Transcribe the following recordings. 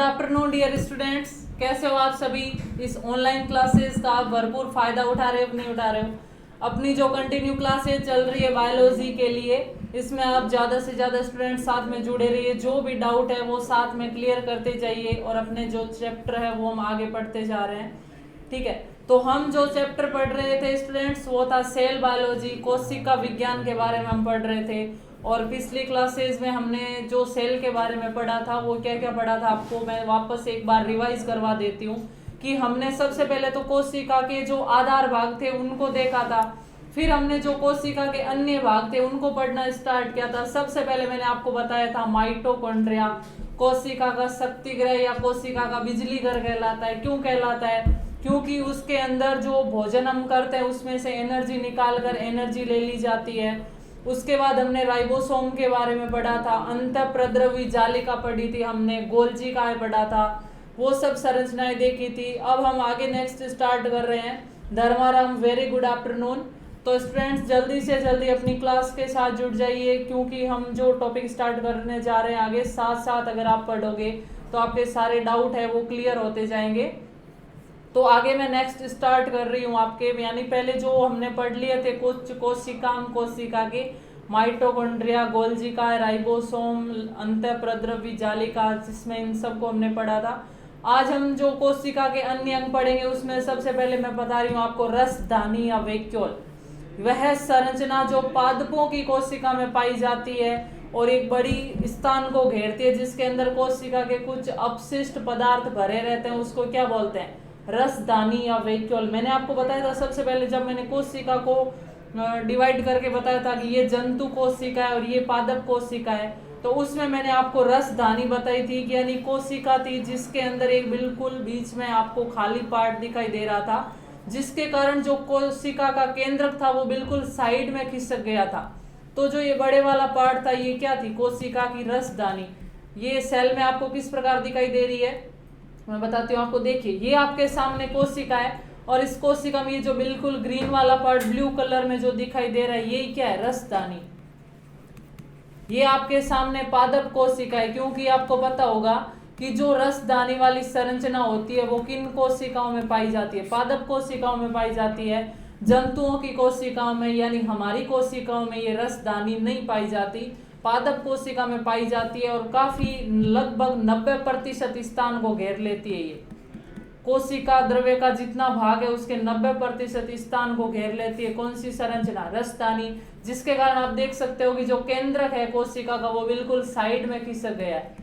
Afternoon dear students, कैसे हो आप सभी। इस ऑनलाइन क्लासेस का आप भरपूर फायदा उठा रहे हो, नहीं उठा रहे हो। अपनी जो कंटिन्यू क्लासेस चल रही है बायोलॉजी के लिए, इसमें आप ज़्यादा से ज़्यादा स्टूडेंट साथ में जुड़े रहिए। जो भी डाउट है वो साथ में क्लियर करते जाइए और अपने जो चैप्टर है वो हम आगे पढ़ते जा रहे हैं, ठीक है। तो हम जो चैप्टर पढ़ रहे थे स्टूडेंट्स, वो था सेल बायोलॉजी, कोशिका विज्ञान के बारे में हम पढ़ रहे थे। और पिछली क्लासेस में हमने जो सेल के बारे में पढ़ा था वो क्या क्या पढ़ा था, आपको मैं वापस एक बार रिवाइज करवा देती हूँ। कि हमने सबसे पहले तो कोशिका के जो आधार भाग थे उनको देखा था, फिर हमने जो कोशिका के अन्य भाग थे उनको पढ़ना स्टार्ट किया था। सबसे पहले मैंने आपको बताया था माइटोकॉन्ड्रिया, कोशिका का शक्ति ग्रह या कोशिका का बिजली घर कहलाता है। क्यों कहलाता है? क्योंकि उसके अंदर जो भोजन हम करते हैं उसमें से एनर्जी निकाल कर एनर्जी ले ली जाती है। उसके बाद हमने राइबोसोम के बारे में पढ़ा था, अंतःप्रद्रवी जालिका पढ़ी थी हमने, गोल्जी का पढ़ा था, वो सब संरचनाएं देखी थी। अब हम आगे नेक्स्ट स्टार्ट कर रहे हैं। Dharmaram, very good afternoon. तो स्टूडेंट्स जल्दी से जल्दी अपनी क्लास के साथ जुड़ जाइए, क्योंकि हम जो टॉपिक स्टार्ट करने जा रहे हैं आगे, साथ साथ अगर आप पढ़ोगे तो आपके सारे डाउट है वो क्लियर होते जाएंगे। तो आगे मैं नेक्स्ट स्टार्ट कर रही हूँ आपके, यानी पहले जो हमने पढ़ लिए थे कोशिका के माइटोकॉन्ड्रिया, गोल्जिका, राइबोसोम, अंतःप्रद्रवी जालिका, जिसमें इन सबको हमने पढ़ा था। आज हम जो कोशिका के अन्य अंग पढ़ेंगे उसमें सबसे पहले मैं बता रही हूँ आपको रसधानी या वैक्यूल। वह संरचना जो पादपों की कोशिका में पाई जाती है और एक बड़ी स्थान को घेरती है, जिसके अंदर कोशिका के कुछ अपशिष्ट पदार्थ भरे रहते हैं, उसको क्या बोलते हैं? रसदानी या वैक्यूल। मैंने आपको बताया था सबसे पहले जब मैंने कोशिका को डिवाइड करके बताया था कि ये जंतु कोशिका है और ये पादप कोशिका है, तो उसमें मैंने आपको रसदानी बताई थी कि यानी कोशिका थी जिसके अंदर एक बिल्कुल बीच में आपको खाली पार्ट दिखाई दे रहा था, जिसके कारण जो कोशिका का केंद्रक था वो बिल्कुल साइड में खिसक गया था। तो जो ये बड़े वाला पार्ट था ये क्या थी? कोशिका की रसदानी। ये सेल में आपको किस प्रकार दिखाई दे रही है मैं बताती हूँ आपको। देखिए, ये आपके सामने कोशिका है और इस कोशिका में ये जो बिल्कुल ग्रीन वाला पार्ट ब्लू कलर में जो दिखाई दे रहा है ये क्या है? रसदानी। ये आपके सामने पादप कोशिका है, क्योंकि आपको पता होगा कि जो रसदानी वाली संरचना होती है वो किन कोशिकाओं में पाई जाती है? पादप कोशिकाओं में पाई जाती है। जंतुओं की कोशिकाओं में यानी हमारी कोशिकाओं में ये रसदानी नहीं पाई जाती, पादप कोशिका में पाई जाती है और काफी लगभग 90% स्थान को घेर लेती है। ये कोशिका द्रव्य का जितना भाग है उसके 90% स्थान को घेर लेती है। कौन सी संरचना? रसदानी। जिसके कारण आप देख सकते हो कि जो केंद्रक है कोशिका का वो बिल्कुल साइड में खिसक गया है,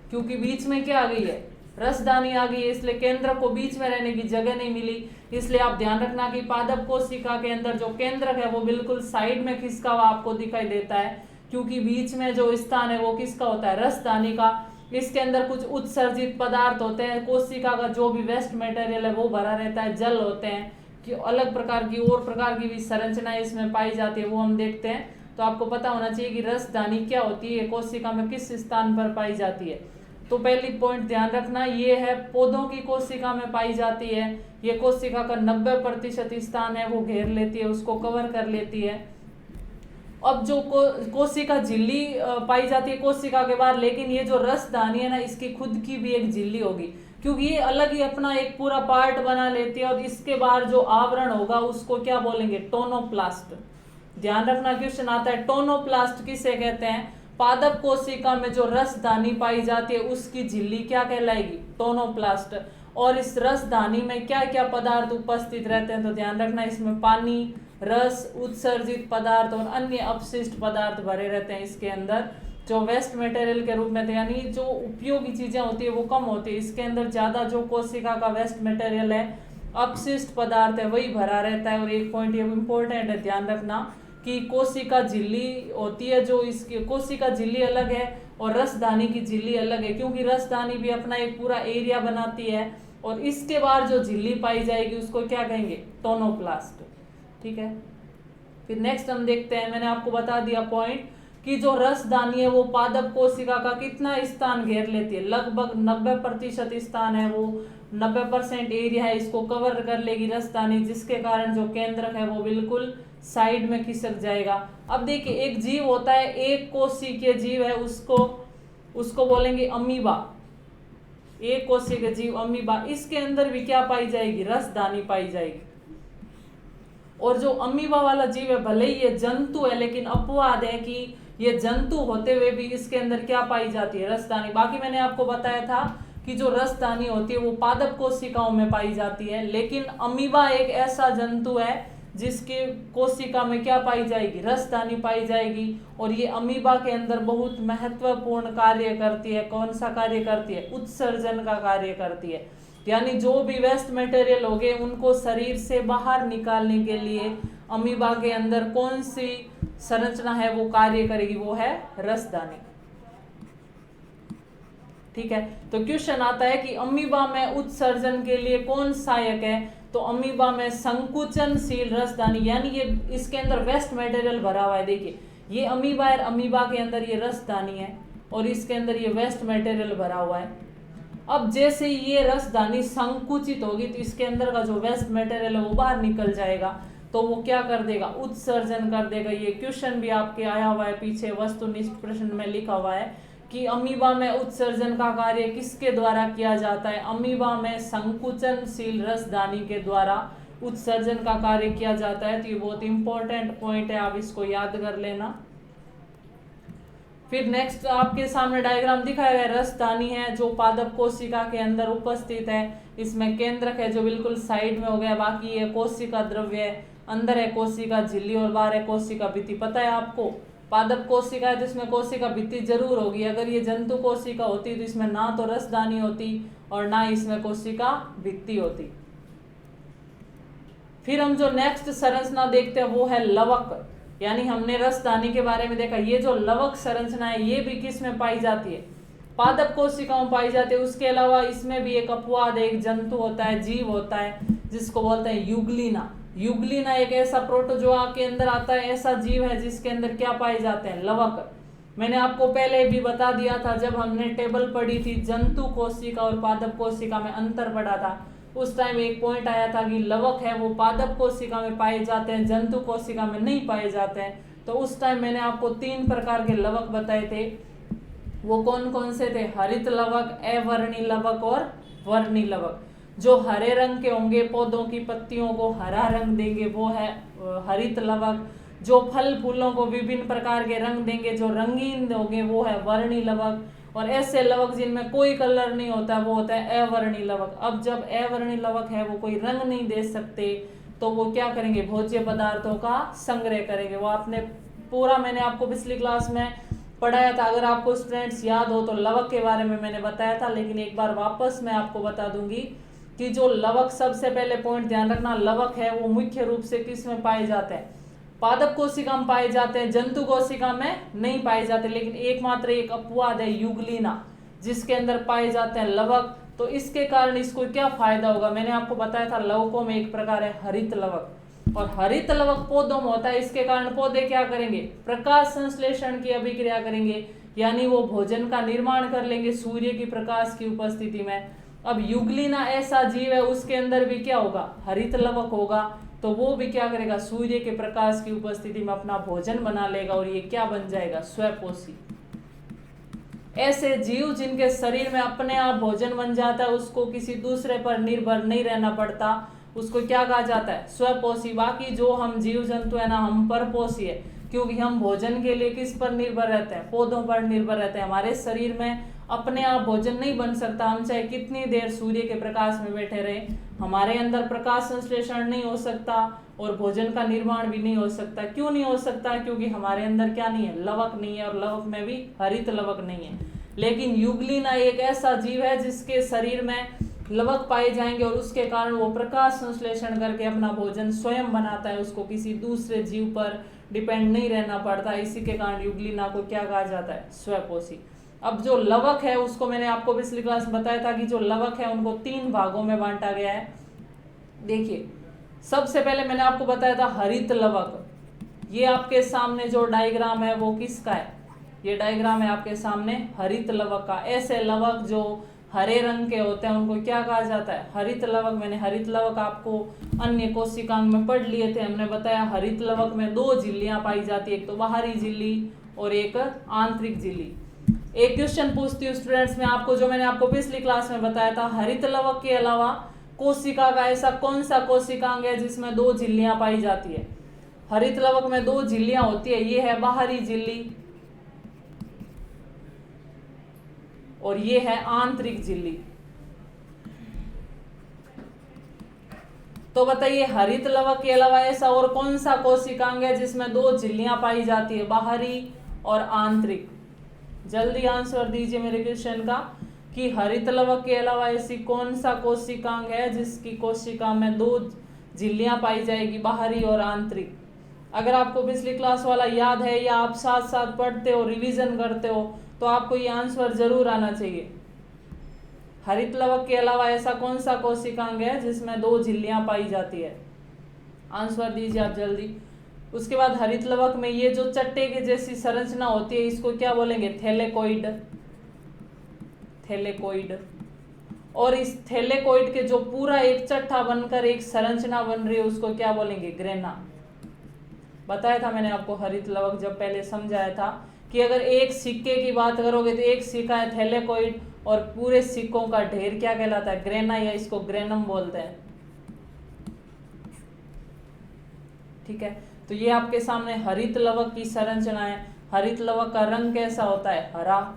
क्योंकि बीच में क्या आ गई है? रसदानी आ गई है, इसलिए केंद्रक को बीच में रहने की जगह नहीं मिली। इसलिए आप ध्यान रखना कि पादप कोशिका के अंदर जो केंद्रक है वो बिल्कुल साइड में खिसका हुआ आपको दिखाई देता है, क्योंकि बीच में जो स्थान है वो किसका होता है? रसदानी का। इसके अंदर कुछ उत्सर्जित पदार्थ होते हैं, कोशिका का जो भी वेस्ट मटेरियल है वो भरा रहता है, जल होते हैं, कि अलग प्रकार की और प्रकार की भी संरचनाएं इसमें पाई जाती है, वो हम देखते हैं। तो आपको पता होना चाहिए कि रसदानी क्या होती है, कोशिका में किस स्थान पर पाई जाती है। तो पहली पॉइंट ध्यान रखना ये है, पौधों की कोशिका में पाई जाती है। ये कोशिका का 90% स्थान है वो घेर लेती है, उसको कवर कर लेती है। अब जो कोशिका झिल्ली पाई जाती है कोशिका के बाहर, लेकिन ये जो रसदानी है ना, इसकी खुद की भी एक झिल्ली होगी, क्योंकि ये अलग ही अपना एक पूरा पार्ट बना लेती है और इसके बाहर जो आवरण होगा उसको क्या बोलेंगे? टोनोप्लास्ट। ध्यान रखना, क्वेश्चन आता है टोनोप्लास्ट किसे कहते हैं? पादप कोशिका में जो रसदानी पाई जाती है उसकी झिल्ली क्या कहलाएगी? टोनोप्लास्ट। और इस रसदानी में क्या क्या पदार्थ उपस्थित रहते हैं? तो ध्यान रखना, इसमें पानी, रस, उत्सर्जित पदार्थ और अन्य अपशिष्ट पदार्थ भरे रहते हैं इसके अंदर, जो वेस्ट मटेरियल के रूप में थे, यानी जो उपयोगी चीजें होती है वो कम होती है। इसके अंदर ज्यादा जो कोशिका का वेस्ट मटेरियल है, अपशिष्ट पदार्थ है, वही भरा रहता है। और एक पॉइंट ये इंपॉर्टेंट है, ध्यान रखना कि कोशिका झिल्ली होती है, जो इसकी कोशिका झिल्ली अलग है और रसदानी की झिल्ली अलग है, क्योंकि रसदानी भी अपना एक पूरा एरिया बनाती है और इसके बाद जो झिल्ली पाई जाएगी उसको क्या कहेंगे? टोनोप्लास्ट। ठीक है, फिर नेक्स्ट हम देखते हैं। मैंने आपको बता दिया पॉइंट कि जो रसदानी है वो पादप कोशिका का कितना स्थान घेर लेती है? लगभग 90% स्थान है, वो 90% एरिया है, इसको कवर कर लेगी रसदानी, जिसके कारण जो केंद्रक है वो बिल्कुल साइड में खिसक जाएगा। अब देखिए, एक जीव होता है, एक कोशिकीय जीव है, उसको बोलेंगे अमीबा। एक कोशिका जीव अमीबा, इसके अंदर भी क्या पाई जाएगी, रसदानी पाई जाएगी। और जो अमीबा वाला जीव है भले ही ये जंतु है, लेकिन अपवाद है कि ये जंतु होते हुए भी इसके अंदर क्या पाई जाती है, रसदानी। बाकी मैंने आपको बताया था कि जो रसदानी होती है वो पादप कोशिकाओं में पाई जाती है, लेकिन अमीबा एक ऐसा जंतु है जिसके कोशिका में क्या पाई जाएगी, रसदानी पाई जाएगी। और ये अमीबा के अंदर बहुत महत्वपूर्ण कार्य करती है। कौन सा कार्य करती है, उत्सर्जन का कार्य करती है। यानी जो भी वेस्ट मटेरियल हो गए उनको शरीर से बाहर निकालने के लिए अमीबा के अंदर कौन सी संरचना है वो कार्य करेगी, वो है रसदानी। ठीक है, तो क्वेश्चन आता है कि अमीबा में उत्सर्जन के लिए कौन सहायक है, तो अमीबा में संकुचनशील रसदानी, यानी ये इसके अंदर वेस्ट मटेरियल भरा हुआ है। देखिए ये अमीबा है, अमीबा के अंदर ये रसदानी है और इसके अंदर ये वेस्ट मटेरियल भरा हुआ है। अब जैसे ये रसदानी संकुचित होगी तो इसके अंदर का जो वेस्ट मटेरियल है वो बाहर निकल जाएगा, तो वो क्या कर देगा, उत्सर्जन कर देगा। ये क्वेश्चन भी आपके आया हुआ है पीछे, वस्तुनिष्ठ प्रश्न में लिखा हुआ है कि अमीबा में उत्सर्जन का कार्य किसके द्वारा किया जाता है, अमीबा में संकुचनशील रसदानी के द्वारा उत्सर्जन का कार्य किया जाता है। तो ये बहुत इंपॉर्टेंट पॉइंट है, आप इसको याद कर लेना। फिर नेक्स्ट आपके सामने डायग्राम दिखाया गया, रसदानी है जो पादप कोशिका के अंदर उपस्थित है। इसमें केंद्रक है जो बिल्कुल साइड में हो गया, बाकी ये कोशिका द्रव्य है, अंदर है कोशिका झिल्ली और बाहर है कोशिका भित्ति। पता है आपको पादप कोशिका है तो इसमें कोशिका भित्ति जरूर होगी। अगर ये जंतु कोशिका होती तो इसमें ना तो रसदानी होती और ना इसमें कोशिका भित्ति होती। फिर हम जो नेक्स्ट संरचना देखते हैं वो है लवक, यानी हमने रसदानी के बारे में देखा। ये जो लवक संरचना है ये भी किस में पाई जाती है, पादप कोशिकाओं में पाई जाती है। उसके अलावा इसमें भी एक अपवाद है, एक जंतु होता है, जीव होता है जिसको बोलते हैं युगलिना। युगलिना एक ऐसा प्रोटोजोआ के अंदर आता है, ऐसा जीव है जिसके अंदर क्या पाए जाते हैं, लवक। मैंने आपको पहले भी बता दिया था जब हमने टेबल पढ़ी थी, जंतु कोशिका और पादप कोशिका में अंतर पढ़ा था, उस टाइम एक पॉइंट आया था कि लवक है वो पादप कोशिका में पाए जाते हैं, जंतु कोशिका में नहीं पाए जाते हैं। तो उस टाइम मैंने आपको 3 प्रकार के लवक बताए थे। वो कौन कौन से थे, हरित लवक, अवर्णी लवक और वर्णी लवक। जो हरे रंग के होंगे, पौधों की पत्तियों को हरा रंग देंगे, वो है हरित लवक। जो फल फूलों को विभिन्न प्रकार के रंग देंगे, जो रंगीन होंगे, वो है वर्णी लवक। और ऐसे लवक जिनमें कोई कलर नहीं होता वो होता है अवर्णी लवक। अब जब अवर्णी लवक है वो कोई रंग नहीं दे सकते तो वो क्या करेंगे, भोज्य पदार्थों का संग्रह करेंगे। वो आपने पूरा मैंने आपको पिछली क्लास में पढ़ाया था, अगर आपको स्टूडेंट्स याद हो तो लवक के बारे में मैंने बताया था, लेकिन एक बार वापस मैं आपको बता दूंगी कि जो लवक, सबसे पहले पॉइंट ध्यान रखना, लवक है वो मुख्य रूप से किस में पाए जाते हैं, पादप कोशिका में पाए जाते हैं, जंतु कोशिका में नहीं पाए जाते। लेकिन एकमात्र एक अपवाद है युगलिना जिसके अंदर पाए जाते हैं लवक। तो इसके कारण इसको क्या फायदा होगा, मैंने आपको बताया था लवकों में एक प्रकार है हरित लवक, और हरित लवक पौधों में होता है। इसके कारण पौधे क्या करेंगे, प्रकाश संश्लेषण की अभिक्रिया करेंगे, यानी वो भोजन का निर्माण कर लेंगे सूर्य की प्रकाश की उपस्थिति में। अब युगलिना ऐसा जीव है, उसके अंदर भी क्या होगा, हरित लवक होगा, तो वो भी क्या करेगा, सूर्य के प्रकाश की उपस्थिति में अपना भोजन बना लेगा और ये क्या बन जाएगा, स्वपोषी। ऐसे जीव जिनके शरीर में अपने आप भोजन बन जाता है, उसको किसी दूसरे पर निर्भर नहीं रहना पड़ता, उसको क्या कहा जाता है, स्वपोषी। बाकी जो हम जीव जंतु है ना, हम परपोषी है, क्योंकि हम भोजन के लिए किस पर निर्भर रहते हैं, पौधों पर निर्भर रहते हैं। हमारे शरीर में अपने आप भोजन नहीं बन सकता, हम चाहे कितनी देर सूर्य के प्रकाश में बैठे रहे, हमारे अंदर प्रकाश संश्लेषण नहीं हो सकता और भोजन का निर्माण भी नहीं हो सकता। क्यों नहीं हो सकता, क्योंकि हमारे अंदर क्या नहीं है, लवक नहीं है, और लवक में भी हरित लवक नहीं है। लेकिन युगलिना एक ऐसा जीव है जिसके शरीर में लवक पाए जाएंगे और उसके कारण वो प्रकाश संश्लेषण करके अपना भोजन स्वयं बनाता है, उसको किसी दूसरे जीव पर डिपेंड नहीं रहना पड़ता। इसी के कारण युगलिना को क्या कहा जाता है, स्वपोषी। अब जो लवक है उसको मैंने आपको पिछली क्लास में बताया था कि जो लवक है उनको 3 भागों में बांटा गया है। देखिए सबसे पहले मैंने आपको बताया था हरित लवक। ये आपके सामने जो डायग्राम है वो किसका है, ये डायग्राम है आपके सामने हरित लवक का। ऐसे लवक जो हरे रंग के होते हैं उनको क्या कहा जाता है, हरित लवक। मैंने हरित लवक आपको अन्य कोशिकांग में पढ़ लिए थे, हमने बताया हरित लवक में 2 झिल्लियां पाई जाती है, एक तो बाहरी झिल्ली और एक आंतरिक झिल्ली। एक क्वेश्चन पूछती हूँ स्टूडेंट्स में आपको, जो मैंने आपको पिछली क्लास में बताया था, हरित लवक के अलावा कोशिका का ऐसा कौन सा कोशिकांग है जिसमें 2 झिल्लियां पाई जाती है। हरित लवक में 2 झिल्लियां होती है, ये है बाहरी झिल्ली और ये है आंतरिक झिल्ली। तो बताइए हरित लवक के अलावा ऐसा और कौन सा कोशिकांग है जिसमें 2 झिल्लियां पाई जाती है, बाहरी और आंतरिक। जल्दी आंसर दीजिए मेरे क्वेश्चन का कि हरित लवक के अलावा ऐसी कौन सा कोशिकांग है जिसकी कोशिका में 2 झिल्लियां पाई जाएगी, बाहरी और आंतरिक। अगर आपको पिछली क्लास वाला याद है या आप साथ साथ पढ़ते हो, रिवीजन करते हो, तो आपको ये आंसर जरूर आना चाहिए। हरित लवक के अलावा ऐसा कौन सा कोशिकांग है जिसमें 2 झिल्लियां पाई जाती है, आंसर दीजिए आप जल्दी। उसके बाद हरित लवक में ये जो चट्टे के जैसी संरचना होती है, इसको क्या बोलेंगे, थैलेकोइड। थैलेकोइड। और इस थैलेकोइड के जो पूरा एक चट्टा बनकर एक संरचना बन रही है, उसको क्या बोलेंगे, ग्रेना। बताया था मैंने आपको हरित लवक जब पहले समझाया था कि अगर एक सिक्के की बात करोगे तो एक सिक्का है थैलेकोइड और पूरे सिक्कों का ढेर क्या कहलाता है, ग्रेना, या इसको ग्रेनम बोलते हैं। ठीक है, तो ये आपके सामने हरित लवक की संरचना है। हरित लवक का रंग कैसा होता है, हरा,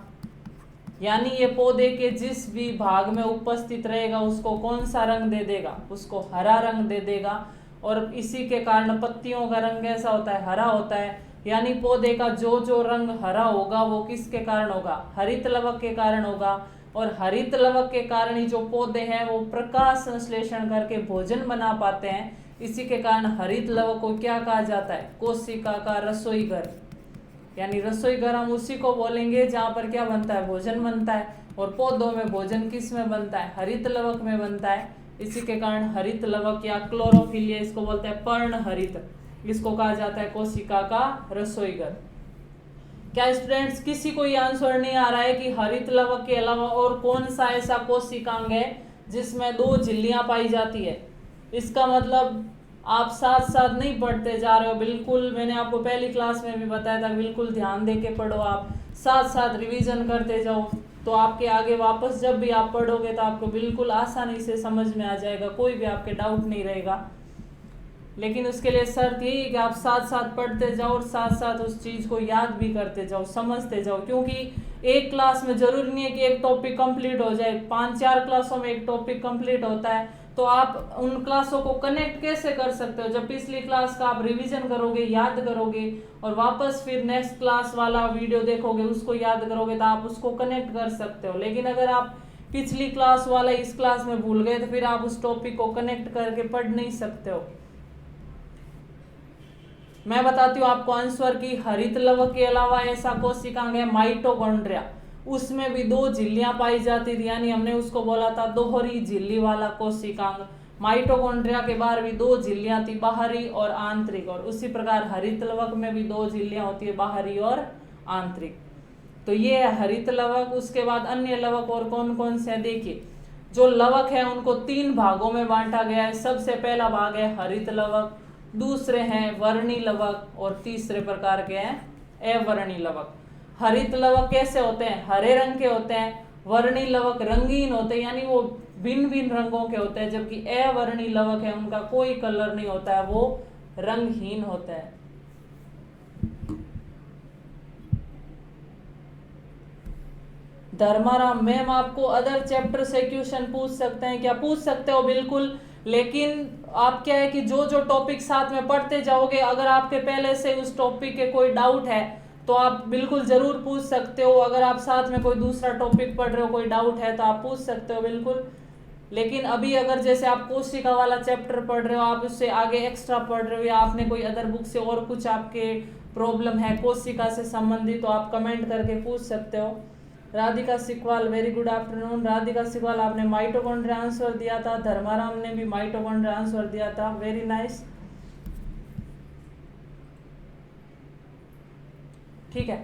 यानी ये पौधे के जिस भी भाग में उपस्थित रहेगा उसको कौन सा रंग दे देगा, उसको हरा रंग दे देगा। और इसी के कारण पत्तियों का रंग कैसा होता है, हरा होता है। यानी पौधे का जो जो रंग हरा होगा वो किसके कारण होगा, हरित लवक के कारण होगा। और हरित लवक के कारण ही जो पौधे हैं वो प्रकाश संश्लेषण करके भोजन बना पाते हैं। इसी के कारण हरित लवक को क्या कहा जाता है, कोशिका का रसोई घर। यानी रसोई घर हम उसी को बोलेंगे जहाँ पर क्या बनता है, भोजन बनता है। और पौधों में भोजन किस में बनता है, हरित लवक में बनता है। इसी के कारण हरित लवक या क्लोरोफिल, इसको बोलते हैं पर्ण हरित, इसको कहा जाता है कोशिका का रसोई घर। क्या स्टूडेंट्स किसी को ये आंसर नहीं आ रहा है कि हरित लवक के अलावा और कौन सा ऐसा कोशिकांग है जिसमें 2 झिल्लियां पाई जाती है। इसका मतलब आप साथ साथ नहीं पढ़ते जा रहे हो, बिल्कुल मैंने आपको पहली क्लास में भी बताया था, बिल्कुल ध्यान दे के पढ़ो, आप साथ साथ रिवीजन करते जाओ, तो आपके आगे वापस जब भी आप पढ़ोगे तो आपको बिल्कुल आसानी से समझ में आ जाएगा, कोई भी आपके डाउट नहीं रहेगा। लेकिन उसके लिए शर्त यही है कि आप साथ साथ पढ़ते जाओ और साथ साथ उस चीज़ को याद भी करते जाओ, समझते जाओ। क्योंकि एक क्लास में जरूरी नहीं है कि एक टॉपिक कंप्लीट हो जाए, 5-4 क्लासों में एक टॉपिक कंप्लीट होता है। तो आप उन क्लासों को कनेक्ट कैसे कर सकते हो, जब पिछली क्लास का आप रिवीजन करोगे, याद करोगे और वापस फिर नेक्स्ट क्लास वाला वीडियो देखोगे, उसको याद करोगे, तो आप उसको कनेक्ट कर सकते हो। लेकिन अगर आप पिछली क्लास वाला इस क्लास में भूल गए तो फिर आप उस टॉपिक को कनेक्ट करके पढ़ नहीं सकते हो। मैं बताती हूँ आपको आंसर की हरित लवक के अलावा ऐसा कोशिकांग है माइटोकॉन्ड्रिया, उसमें भी 2 झिल्लियां पाई जाती थी, यानी हमने उसको बोला था दोहरी झिल्ली वाला कोशिकांग। माइटोकॉन्ड्रिया के बाहर भी 2 झिल्लियां थी, बाहरी और आंतरिक। और उसी प्रकार हरित लवक में भी 2 झिल्लियां होती है, बाहरी और आंतरिक। तो ये है हरित लवक। उसके बाद अन्य लवक और कौन कौन से, देखिए जो लवक है उनको 3 भागों में बांटा गया है। सबसे पहला भाग है हरित लवक, दूसरे हैं वर्णी लवक और तीसरे प्रकार के हैं अवर्णी लवक। हरित लवक कैसे होते हैं, हरे रंग के होते हैं। वर्णी लवक रंगीन होते हैं, यानी वो भिन्न भिन्न रंगों के होते हैं। जबकि अवर्णी लवक है उनका कोई कलर नहीं होता है, वो रंगहीन होते हैं। धर्माराम मैम आपको अदर चैप्टर से क्वेश्चन पूछ सकते हैं क्या, पूछ सकते हो बिल्कुल। लेकिन आप क्या है कि जो जो टॉपिक साथ में पढ़ते जाओगे, अगर आपके पहले से उस टॉपिक के कोई डाउट है तो आप बिल्कुल जरूर पूछ सकते हो। अगर आप साथ में कोई दूसरा टॉपिक पढ़ रहे हो, कोई डाउट है तो आप पूछ सकते हो बिल्कुल। लेकिन अभी अगर जैसे आप कोशिका वाला चैप्टर पढ़ रहे हो, आप उससे आगे एक्स्ट्रा पढ़ रहे हो, या आपने कोई अदर बुक से और कुछ आपके प्रॉब्लम है कोशिका से संबंधित, तो आप कमेंट करके पूछ सकते हो। Radhika Sikwal very good afternoon. Radhika Sikwal आपने माइटोकॉन्ड्रिया आंसर दिया था, धर्माराम ने भी माइटोकॉन्ड्रिया आंसर दिया था, वेरी नाइस। ठीक है,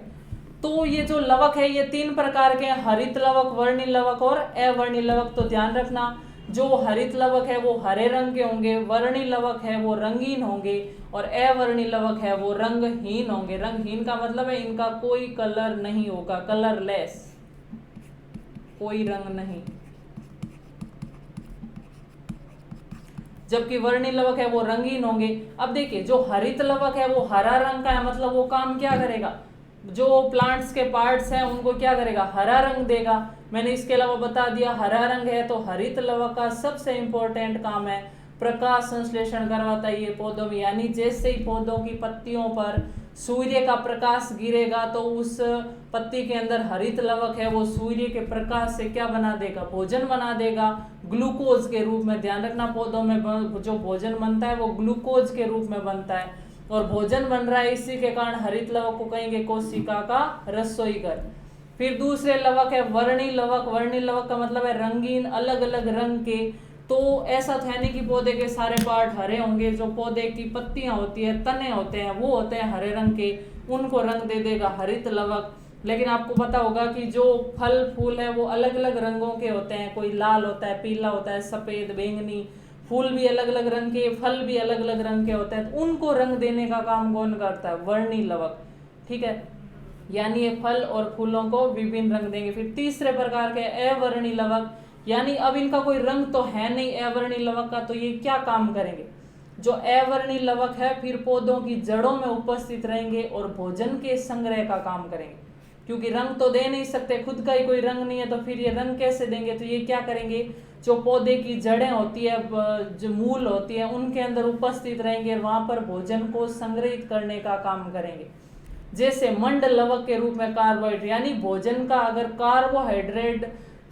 तो ये जो लवक है ये 3 प्रकार के हैं, हरित लवक, वर्णी लवक और अवर्णी लवक। तो ध्यान रखना जो हरित लवक है वो हरे रंग के होंगे, वर्णी लवक है वो रंगीन होंगे, और अवर्णी लवक है वो रंगहीन होंगे। रंगहीन का मतलब है इनका कोई कलर नहीं होगा, कलरलेस, कोई रंग नहीं। जबकि वर्णी लवक है वो रंगीन होंगे। अब देखिए जो हरित लवक है वो हरा रंग का है, मतलब वो काम क्या करेगा, जो प्लांट्स के पार्ट्स हैं उनको क्या करेगा, हरा रंग देगा। मैंने इसके अलावा बता दिया हरा रंग है तो हरित लवक का सबसे इंपॉर्टेंट काम है प्रकाश संश्लेषण करवाता है ये पौधों में, यानी जैसे ही पौधों की पत्तियों पर सूर्य का प्रकाश गिरेगा तो उस पत्ती के अंदर हरित लवक है वो सूर्य के प्रकाश से क्या बना देगा, भोजन बना देगा ग्लूकोज के रूप में। ध्यान रखना पौधों में जो भोजन बनता है वो ग्लूकोज के रूप में बनता है, और भोजन बन रहा है इसी के कारण हरित लवक को कहेंगे कोशिका का रसोई घर। फिर दूसरे लवक है वर्णी लवक। वर्णी लवक का मतलब है रंगीन, अलग अलग रंग के। तो ऐसा तो है नहीं कि पौधे के सारे पार्ट हरे होंगे, जो पौधे की पत्तियां होती है, तने होते हैं, वो होते हैं हरे रंग के, उनको रंग दे देगा हरित लवक। लेकिन आपको पता होगा कि जो फल फूल है वो अलग अलग रंगों के होते हैं, कोई लाल होता है, पीला होता है, सफेद, बैंगनी, फूल भी अलग अलग रंग के, फल भी अलग अलग रंग के होते हैं, तो उनको रंग देने का काम कौन करता है, वर्णी लवक। ठीक है, यानी ये फल और फूलों को विभिन्न रंग देंगे। फिर तीसरे प्रकार के अवर्णी लवक, यानी अब इनका कोई रंग तो है नहीं अवर्णी लवक का, तो ये क्या काम करेंगे, जो अवर्णी लवक है फिर पौधों की जड़ों में उपस्थित रहेंगे और भोजन के संग्रह का काम करेंगे। क्योंकि रंग तो दे नहीं सकते, खुद का ही कोई रंग नहीं है, तो फिर ये रंग कैसे देंगे, तो ये क्या करेंगे, जो पौधे की जड़ें होती है, जो मूल होती है, उनके अंदर उपस्थित रहेंगे और वहां पर भोजन को संग्रहित करने का काम करेंगे। जैसे मंड लवक के रूप में कार्बोहाइड्रेट, यानी भोजन का अगर कार्बोहाइड्रेट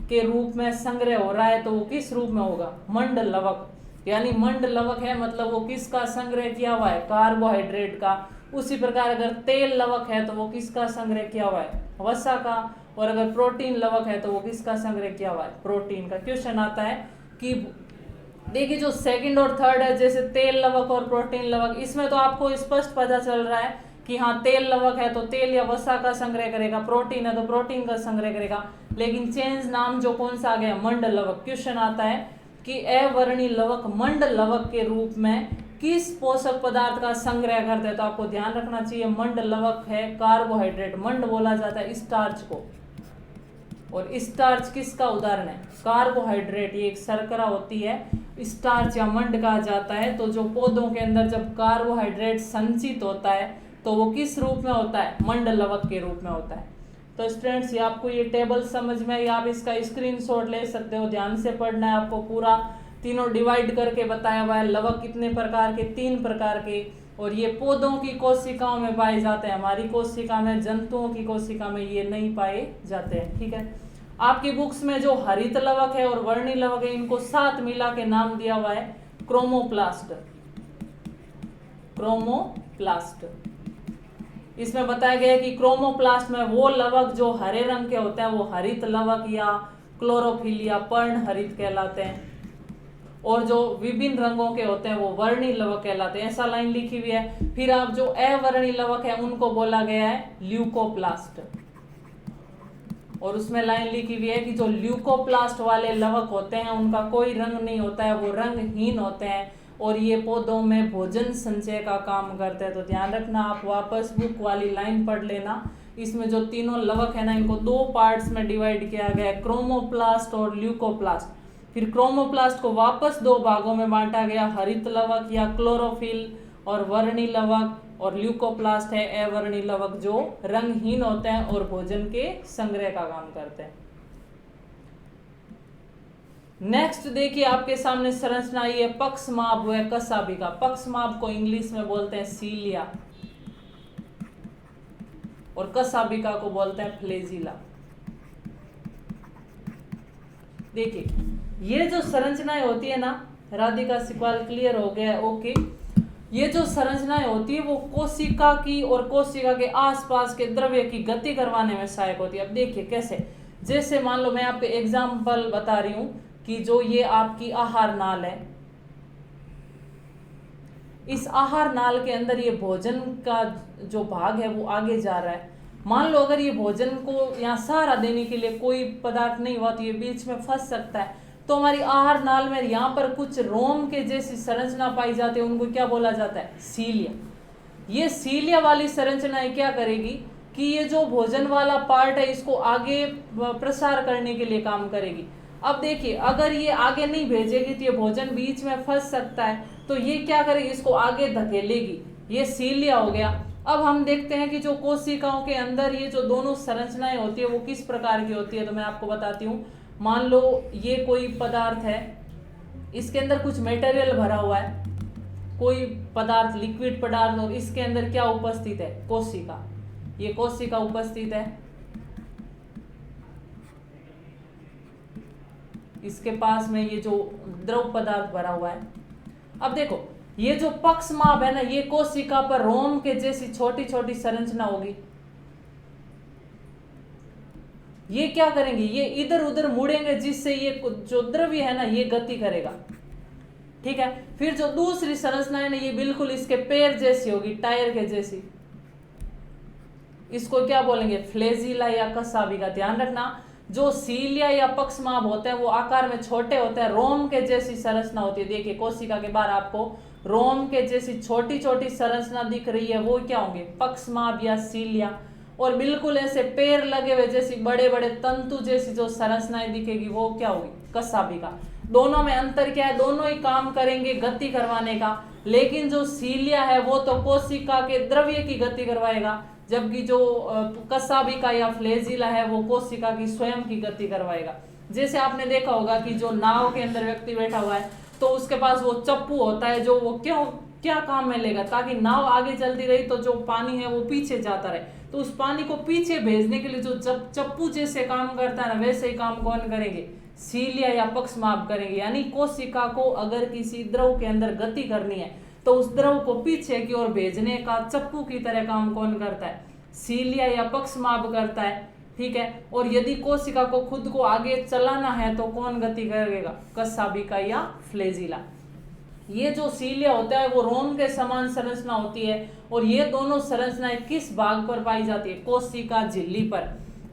के रूप में संग्रह हो रहा है तो वो किस रूप में होगा, मंड लवक। यानी मंड लवक है मतलब वो किसका संग्रह किया हुआ है, कार्बोहाइड्रेट का। उसी प्रकार अगर तेल लवक है तो वो किसका संग्रह किया हुआ है, वसा का। और अगर प्रोटीन लवक है तो वो किसका संग्रह किया हुआ है, प्रोटीन का। क्वेश्चन आता है कि देखिए जो सेकंड और थर्ड है, जैसे तेल लवक और प्रोटीन लवक, इसमें तो आपको स्पष्ट पता चल रहा है कि हाँ तेल लवक है तो तेल या वसा का संग्रह करेगा, प्रोटीन है तो प्रोटीन का संग्रह करेगा। लेकिन चेंज नाम जो कौन सा आ गया, मंड लवक। क्वेश्चन आता है कि अवर्णी लवक मंड लवक के रूप में किस पोषक पदार्थ का संग्रह करते हैं, तो आपको ध्यान रखना चाहिए मंड लवक है कार्बोहाइड्रेट। मंड बोला जाता है स्टार्च को, और स्टार्च किसका उदाहरण है, कार्बोहाइड्रेट। ये एक शर्करा होती है, स्टार्च या मंड कहा जाता है। तो जो पौधों के अंदर जब कार्बोहाइड्रेट संचित होता है तो वो किस रूप में होता है, मंड लवक के रूप में होता है। तो स्टूडेंट्स ये आपको ये टेबल समझ में आई, आप इसका स्क्रीनशॉट ले सकते हो, ध्यान से पढ़ना है आपको। पूरा तीनों डिवाइड करके बताया हुआ है, लवक कितने प्रकार के, 3 प्रकार के, और ये पौधों की कोशिकाओं में पाए जाते हैं, हमारी कोशिका में, जंतुओं की कोशिका में ये नहीं पाए जाते हैं। ठीक है, आपकी बुक्स में जो हरित लवक है और वर्णी लवक है इनको साथ मिला के नाम दिया हुआ है क्रोमोप्लास्ट। क्रोमोप्लास्ट, इसमें बताया गया है कि क्रोमोप्लास्ट में वो लवक जो हरे रंग के होते हैं वो हरित लवक या क्लोरोफिल या पर्ण हरित कहलाते हैं, और जो विभिन्न रंगों के होते हैं वो वर्णी लवक कहलाते हैं। ऐसा लाइन लिखी हुई है। फिर आप जो अवर्णी लवक है उनको बोला गया है ल्यूकोप्लास्ट, और उसमें लाइन लिखी हुई है कि जो ल्यूकोप्लास्ट वाले लवक होते हैं उनका कोई रंग नहीं होता है, वो रंगहीन होते हैं, और ये पौधों में भोजन संचय का काम करते हैं। तो ध्यान रखना, आप वापस बुक वाली लाइन पढ़ लेना। इसमें जो तीनों लवक है ना, इनको 2 पार्ट्स में डिवाइड किया गया है, क्रोमोप्लास्ट और ल्यूकोप्लास्ट। फिर क्रोमोप्लास्ट को वापस 2 भागों में बांटा गया, हरित लवक या क्लोरोफिल और वर्णी लवक, और ल्यूकोप्लास्ट है अवर्णी लवक जो रंगहीन होते हैं और भोजन के संग्रह का काम करते हैं। नेक्स्ट देखिए आपके सामने संरचना आई है पक्षमाप व कशाभिका। पक्षमाप को इंग्लिश में बोलते हैं सीलिया, और कशाभिका को बोलते हैं फ्लैजिला। देखिए ये जो संरचनाएं होती है ना, राधिका सिकवाल क्लियर हो गया, ओके। ये जो संरचनाएं होती है वो कोशिका की और कोशिका के आसपास के द्रव्य की गति करवाने में सहायक होती है। अब देखिए कैसे, जैसे मान लो मैं आपको एग्जांपल बता रही हूं कि जो ये आपकी आहार नाल है, इस आहार नाल के अंदर ये भोजन का जो भाग है वो आगे जा रहा है। मान लो अगर ये भोजन को यहाँ सहारा देने के लिए कोई पदार्थ नहीं हुआ तो ये बीच में फंस सकता है। तो हमारी आहार नाल में यहाँ पर कुछ रोम के जैसी संरचना पाई जाती है, उनको क्या बोला जाता है? सीलिया। ये सीलिया वाली संरचनाएं क्या करेगी कि ये जो भोजन वाला पार्ट है इसको आगे प्रसार करने के लिए काम करेगी। अब देखिए, अगर ये आगे नहीं भेजेगी तो ये भोजन बीच में फंस सकता है, तो ये क्या करेगी? इसको आगे धकेलेगी। ये सीलिया हो गया। अब हम देखते हैं कि जो कोशिकाओं के अंदर ये जो दोनों संरचनाएं होती है वो किस प्रकार की होती है। तो मैं आपको बताती हूँ। मान लो ये कोई पदार्थ है, इसके अंदर कुछ मटेरियल भरा हुआ है, कोई पदार्थ, लिक्विड पदार्थ, और इसके अंदर क्या उपस्थित है? कोशिका। ये कोशिका उपस्थित है, इसके पास में ये जो द्रव पदार्थ भरा हुआ है। अब देखो, ये जो पक्षमाभ है ना, ये कोशिका पर रोम के जैसी छोटी छोटी संरचना होगी। ये क्या करेंगे? ये इधर उधर मुड़ेंगे, जिससे ये जो द्रव्य है ना ये गति करेगा। ठीक है। फिर जो दूसरी संरचना है ना, ये बिल्कुल इसके पैर जैसी होगी, टायर के जैसी। इसको क्या बोलेंगे? फ्लेजिला या कसाबिका। ध्यान रखना, जो सीलिया या पक्षमाभ होते हैं वो आकार में छोटे होते हैं, रोम के जैसी संरचना होती है। देखिए, कोशिका के बाहर आपको रोम के जैसी छोटी छोटी संरचना दिख रही है, वो क्या होंगे? पक्षमाभ या सीलिया। और बिल्कुल ऐसे पैर लगे हुए जैसी बड़े बड़े तंतु जैसी जो संरचनाएं दिखेगी वो क्या होगी? कसाबिका। दोनों में अंतर क्या है? दोनों ही काम करेंगे गति करवाने का, लेकिन जो सीलिया है वो तो कोशिका के द्रव्य की गति करवाएगा, जबकि जो कसाबिका या फ्लेजिला है वो कोशिका की स्वयं की गति करवाएगा। जैसे आपने देखा होगा कि जो नाव के अंदर व्यक्ति बैठा हुआ है तो उसके पास वो चप्पू होता है, जो वो क्या काम में लेगा? ताकि नाव आगे चलती रही तो जो पानी है वो पीछे जाता रहे। तो उस पानी को पीछे भेजने के लिए जो चप्पू जैसे काम करता है ना, वैसे ही काम कौन करेंगे? सीलिया या पक्षमाभ करेंगे। यानी कोशिका को अगर किसी द्रव के अंदर गति करनी है तो उस द्रव को पीछे की ओर भेजने का चप्पू की तरह काम कौन करता है? सीलिया या पक्षमाभ करता है। ठीक है। और यदि कोशिका को खुद को आगे चलाना है तो कौन गति करेगा? कसाबिका या फ्लेजिला। ये जो सीलिया होता है वो रोम के समान संरचना होती है, और ये दोनों संरचनाएं किस भाग पर पाई जाती है? कोशिका झिल्ली पर।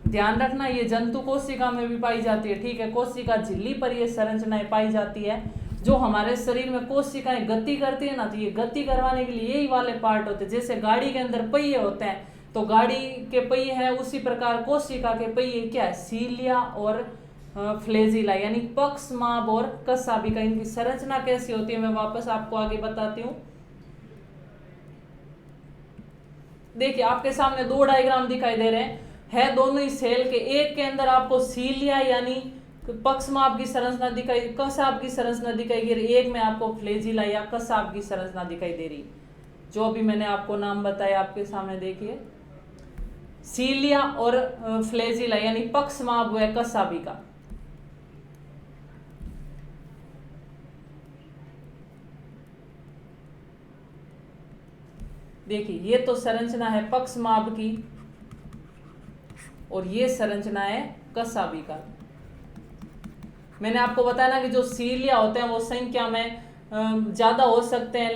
ध्यान रखना, ये जंतु कोशिका में भी पाई जाती है। ठीक है। कोशिका झिल्ली पर ये संरचनाएं पाई जाती है। जो हमारे शरीर में कोशिकाएं गति करती है ना, तो ये गति करवाने के लिए यही वाले पार्ट होते हैं। जैसे गाड़ी के अंदर पहिए होते हैं, तो गाड़ी के पहिए हैं, उसी प्रकार कोशिका के पहिए क्या है? सीलिया और फ्लेजिला, यानी पक्षमाभ और कसाबिका। इनकी संरचना कैसी होती है मैं वापस आपको आगे बताती हूँ। देखिए, आपके सामने दो डायग्राम दिखाई दे रहे हैं, दोनों ही सेल के। एक के अंदर आपको सीलिया यानी पक्षमाभ की संरचना दिखाई, कसाब की संरचना दिखाई दे रही, एक में आपको फ्लेजिला या कसाब की संरचना दिखाई दे रही। जो अभी मैंने आपको नाम बताया आपके सामने देखिए, सीलिया और फ्लेजिला यानी पक्षमाभ व कसाबिका। देखिए, ये तो संरचना है पक्षमाभ की और ये संरचना है कसाबिका। मैंने आपको बताया ना कि जो सीलिया होते हैं वो संख्या में ज्यादा हो सकते हैं,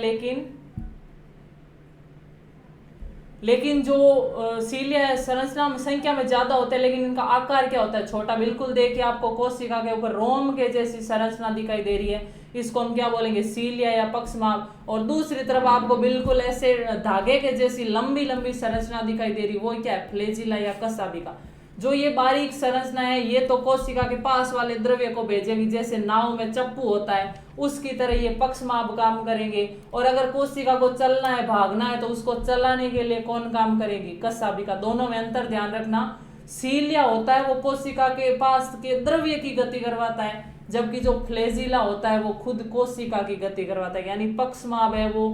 लेकिन जो सीलिया संरचना में संख्या में ज्यादा होते हैं, लेकिन इनका आकार क्या होता है? छोटा। बिल्कुल देखिए, आपको कोशिका के ऊपर रोम के जैसी संरचना दिखाई दे रही है, इसको हम क्या बोलेंगे? सीलिया या पक्षमाभ। और दूसरी तरफ आपको बिल्कुल ऐसे धागे के जैसी लंबी लंबी संरचना दिखाई दे रही, वो क्या है? फ्लेजिला या कसाबिका। जो ये बारीक संरचना है ये तो कोशिका के पास वाले द्रव्य को भेजेगी, जैसे नाव में चप्पू होता है उसकी तरह ये पक्षमाभ काम करेंगे। और अगर कोशिका को चलना है, भागना है, तो उसको चलाने के लिए कौन काम करेगी? कसाबिका। दोनों में अंतर ध्यान रखना। सीलिया होता है वो कोशिका के पास के द्रव्य की गति करवाता है, जबकि जो फ्लेजिला होता है वो खुद कोशिका की गति करवाता है। यानी पक्षमाभ है वो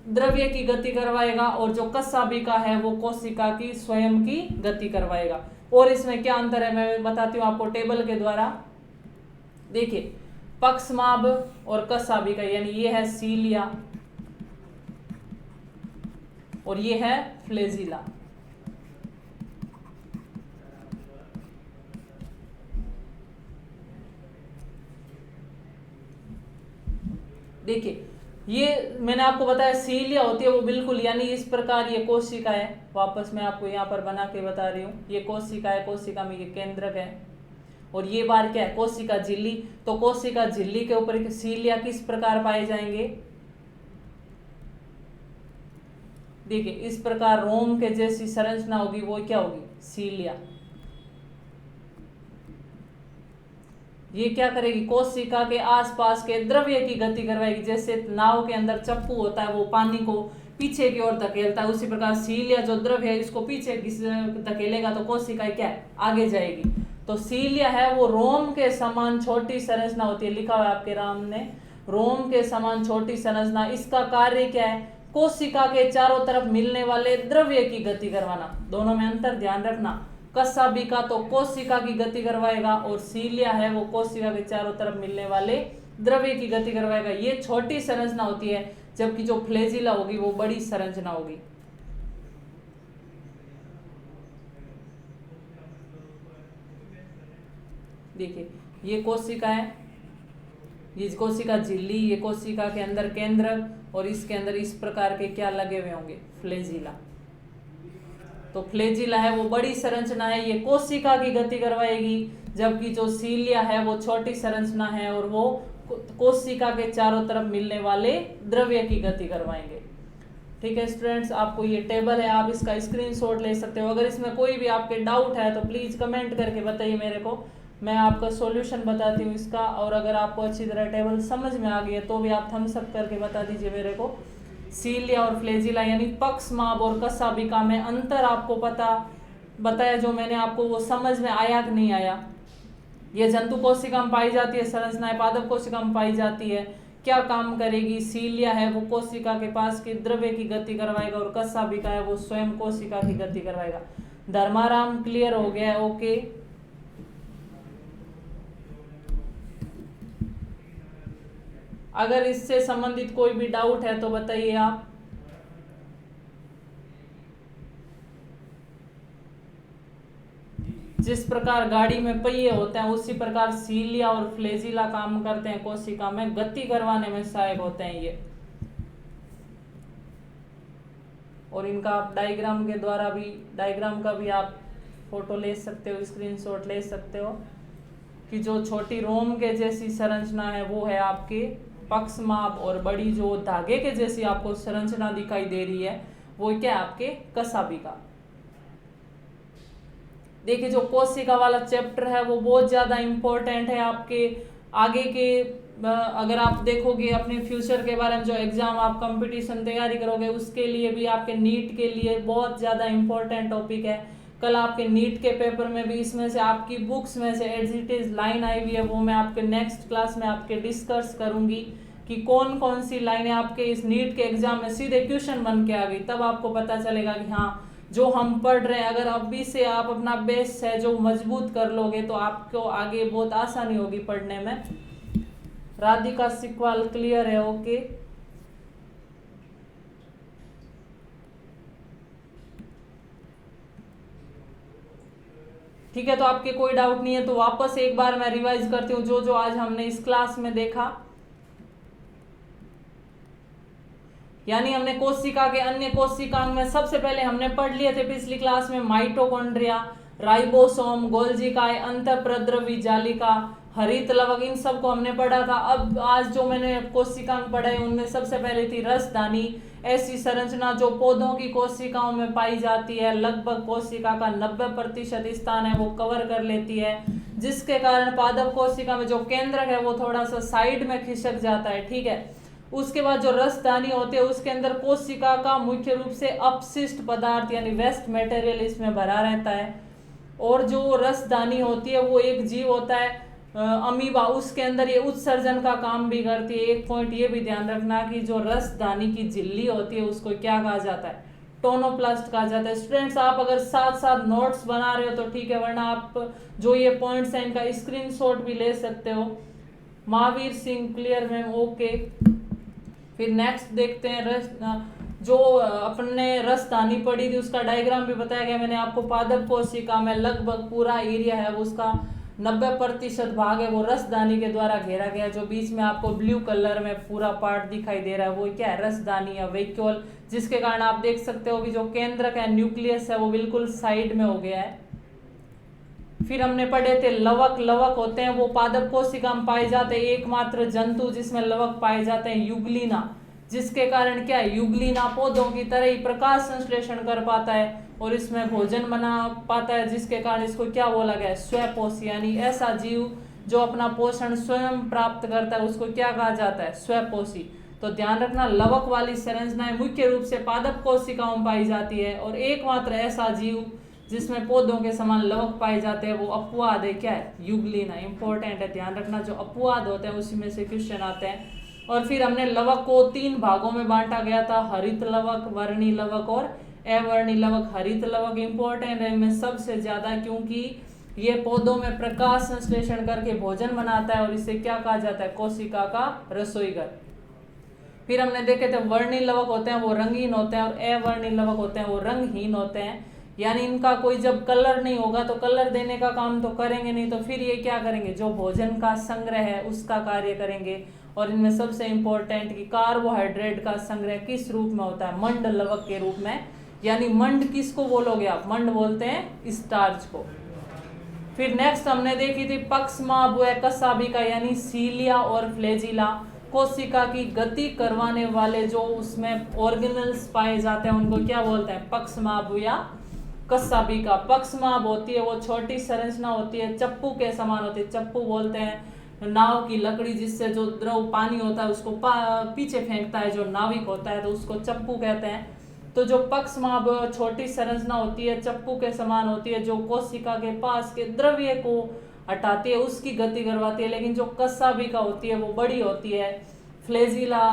द्रव्य की गति करवाएगा, और जो कसाबिका है वो कोशिका की स्वयं की गति करवाएगा। और इसमें क्या अंतर है मैं बताती हूँ आपको टेबल के द्वारा। देखिए, पक्षमाभ और कसाबिका, यानी ये है सीलिया और ये है फ्लेजिला। देखिए, ये मैंने आपको बताया सीलिया होती है वो बिल्कुल, यानी इस प्रकार ये कोशिका है। वापस मैं आपको यहाँ पर बना के बता रही हूँ, ये कोशिका है, कोशिका में ये केंद्रक है, और ये बार क्या है, कोशिका झिल्ली। तो कोशिका झिल्ली के ऊपर सीलिया किस प्रकार पाए जाएंगे, देखिए इस प्रकार रोम के जैसी संरचना होगी, वो क्या होगी, सीलिया। ये क्या करेगी, कोशिका के आसपास के द्रव्य की गति करवाएगी। जैसे नाव के अंदर चप्पू होता है, वो पानी को पीछे की ओर धकेलता है, उसी प्रकार सीलिया जो द्रव्य है इसको पीछे धकेलेगा तो कोशिका क्या है, आगे जाएगी। तो सीलिया है वो रोम के समान छोटी संरचना होती है, लिखा हुआ है आपके राम ने, रोम के समान छोटी संरचना। इसका कार्य क्या है, कोशिका के चारों तरफ मिलने वाले द्रव्य की गति करवाना। दोनों में अंतर ध्यान रखना, कशाभिका तो कोशिका की गति करवाएगा और सीलिया है वो कोशिका के चारों तरफ मिलने वाले द्रव्य की गति करवाएगा। ये छोटी संरचना होती है, जबकि जो फ्लैजिला होगी वो बड़ी संरचना होगी। देखिए ये कोशिका है, ये कोशिका झिल्ली, ये कोशिका के अंदर केंद्र और इसके अंदर इस प्रकार के क्या लगे हुए होंगे, फ्लैजिला। तो फ्लैजिला है वो बड़ी संरचना है, ये कोशिका की गति करवाएगी, जबकि जो सीलिया है वो छोटी संरचना है और वो कोशिका के चारों तरफ मिलने वाले द्रव्य की गति करवाएंगे। ठीक है स्टूडेंट्स, आपको ये टेबल है, आप इसका स्क्रीनशॉट ले सकते हो। अगर इसमें कोई भी आपके डाउट है तो प्लीज कमेंट करके बताइए मेरे को, मैं आपका सॉल्यूशन बताती हूँ इसका। और अगर आपको अच्छी तरह टेबल समझ में आ गई है तो भी आप थम्स अप करके बता दीजिए मेरे को। सीलिया और फ्लैजिला यानी पक्षमाप और कशाभिका में अंतर आपको बताया जो मैंने आपको, वो समझ में आया कि नहीं आया। ये जंतु कोशिका में पाई जाती है संरचनाएं, पादप कोशिका में पाई जाती है। क्या काम करेगी, सीलिया है वो कोशिका के पास के द्रव्य की गति करवाएगा और कशाभिका है वो स्वयं कोशिका की गति करवाएगा। धर्माराम क्लियर हो गया है, ओके। अगर इससे संबंधित कोई भी डाउट है तो बताइए आप। जिस प्रकार गाड़ी में पहिए होते हैं उसी प्रकार सीलिया और फ्लैजिला काम करते हैं, कोशिका में गति करवाने में सहायक होते हैं ये। और इनका आप डायग्राम के द्वारा भी, डायग्राम का भी आप फोटो ले सकते हो, स्क्रीनशॉट ले सकते हो कि जो छोटी रोम के जैसी संरचना है वो है आपके पक्षमाप और बड़ी जो धागे के जैसी आपको संरचना दिखाई दे रही है वो क्या है, आपके कशाभिका। देखिए जो कोशिका वाला चैप्टर है वो बहुत ज़्यादा इम्पोर्टेंट है आपके आगे के, अगर आप देखोगे अपने फ्यूचर के बारे में, जो एग्जाम आप कंपटीशन तैयारी करोगे उसके लिए भी, आपके नीट के लिए बहुत ज़्यादा इम्पोर्टेंट टॉपिक है। कल आपके नीट के पेपर में भी इसमें से आपकी बुक्स में से एज इट इज लाइन आई हुई है, वो मैं आपके नेक्स्ट क्लास में आपके डिस्कस करूंगी कि कौन कौन सी लाइनें आपके इस नीट के एग्जाम में सीधे क्वेश्चन बन के आ गई। तब आपको पता चलेगा कि हाँ जो हम पढ़ रहे हैं, अगर अभी से आप अपना बेस है जो मजबूत कर लोगे तो आपको आगे बहुत आसानी होगी पढ़ने में। राधिका सिकवाल क्लियर है, ओके। ठीक है, तो आपके कोई डाउट नहीं है तो वापस एक बार मैं रिवाइज करती हूँ जो जो आज हमने इस क्लास में देखा। यानी हमने कोशिका के अन्य कोशिकांग में सबसे पहले हमने पढ़ लिए थे पिछली क्लास में माइटोकॉन्ड्रिया, राइबोसोम, गोल्जी काय, अंतःप्रद्रवी जालिका, हरित लवक, इन सबको हमने पढ़ा था। अब आज जो मैंने कोशिकांग पढ़े उनमें सबसे पहले थी रसदानी, ऐसी संरचना जो पौधों की कोशिकाओं में पाई जाती है। लगभग कोशिका का 90% स्थान है वो कवर कर लेती है, जिसके कारण पादप कोशिका में जो केंद्रक है वो थोड़ा सा साइड में खिसक जाता है। ठीक है, उसके बाद जो रसदानी होती है उसके अंदर कोशिका का मुख्य रूप से अपशिष्ट पदार्थ यानी वेस्ट मटेरियल इसमें भरा रहता है। और जो रसदानी होती है वो एक जीव होता है अमीबा, उसके अंदर ये उत्सर्जन का काम भी करती है। एक पॉइंट ये भी ध्यान रखना कि जो रसदानी की झिल्ली होती है उसको क्या कहा जाता है, टोनोप्लास्ट कहा जाता है। स्टूडेंट्स आप अगर साथ साथ नोट्स बना रहे हो तो ठीक है, वरना आप जो ये पॉइंट्स हैं इनका स्क्रीनशॉट भी ले सकते हो। Mahavir Singh clear ma'am, okay. फिर नेक्स्ट देखते हैं जो अपने रसदानी पढ़ी थी उसका डायग्राम भी बताया गया मैंने आपको। पादप कोशिका में लगभग पूरा एरिया है उसका 90% भाग है वो रसदानी के द्वारा घेरा गया। जो बीच में आपको ब्लू कलर में पूरा पार्ट दिखाई दे रहा है वो क्या है, रसदानी या वैक्यूल, जिसके कारण आप देख सकते हो कि जो केंद्रक है, न्यूक्लियस है, वो बिल्कुल साइड में हो गया है। फिर हमने पढ़े थे लवक। लवक होते हैं वो पादप कोशिका में पाए जाते हैं एकमात्र जंतु जिसमें लवक पाए जाते हैं युगलीना, जिसके कारण क्या है, युगलीना पौधों की तरह ही प्रकाश संश्लेषण कर पाता है और इसमें भोजन बना पाता है, जिसके कारण इसको क्या बोला गया है, स्वपोषी। यानी ऐसा जीव जो अपना पोषण स्वयं प्राप्त करता है उसको क्या कहा जाता है, स्वपोषी। तो ध्यान रखना, लवक वाली संरचनाएं मुख्य रूप से पादप कोशिकाओं में पाई जाती है और एकमात्र ऐसा जीव जिसमें पौधों के समान लवक पाए जाते हैं वो अपवाद है, क्या है, युगलीना। इंपॉर्टेंट है, ध्यान रखना, जो अपवाद होते हैं उसी में से क्वेश्चन आते हैं। और फिर हमने लवक को 3 भागों में बांटा गया था, हरित लवक, वर्णी लवक और अवर्णी लवक। हरित लवक इंपॉर्टेंट है इनमें सबसे ज्यादा, क्योंकि ये पौधों में प्रकाश संश्लेषण करके भोजन बनाता है और इसे क्या कहा जाता है, कोशिका का रसोईघर। फिर हमने देखे थे वर्णी लवक होते हैं वो रंगीन होते हैं और अवर्णी लवक होते हैं वो रंगहीन होते हैं। यानी इनका कोई जब कलर नहीं होगा तो कलर देने का काम तो करेंगे नहीं, तो फिर ये क्या करेंगे, जो भोजन का संग्रह है उसका कार्य करेंगे। और इनमें सबसे इंपॉर्टेंट कि कार्बोहाइड्रेट का संग्रह किस रूप में होता है, मंड लवक के रूप में। यानी मंड किसको बोलोगे आप, मंड बोलते हैं स्टार्च को। फिर नेक्स्ट हमने देखी थी पक्षमाभ व कसाभिका, यानी सीलिया और फ्लैजिला। कोशिका की गति करवाने वाले जो उसमें ऑर्गेनल्स पाए जाते हैं उनको क्या बोलते हैं, पक्षमाभ या कसाभिका। पक्षमाभ होती है वो छोटी संरचना होती है, चप्पू के समान होती है। चप्पू बोलते हैं नाव की लकड़ी जिससे जो द्रव पानी होता है उसको पीछे फेंकता है, जो नाविक होता है तो उसको चप्पू कहते हैं। तो जो पक्षमाभ छोटी संरचना होती है, चप्पू के समान होती है, जो कोशिका के पास के द्रव्य को हटाती है, उसकी गति करवाती है। लेकिन जो कसाभिका होती है वो बड़ी होती है, फ्लैजिला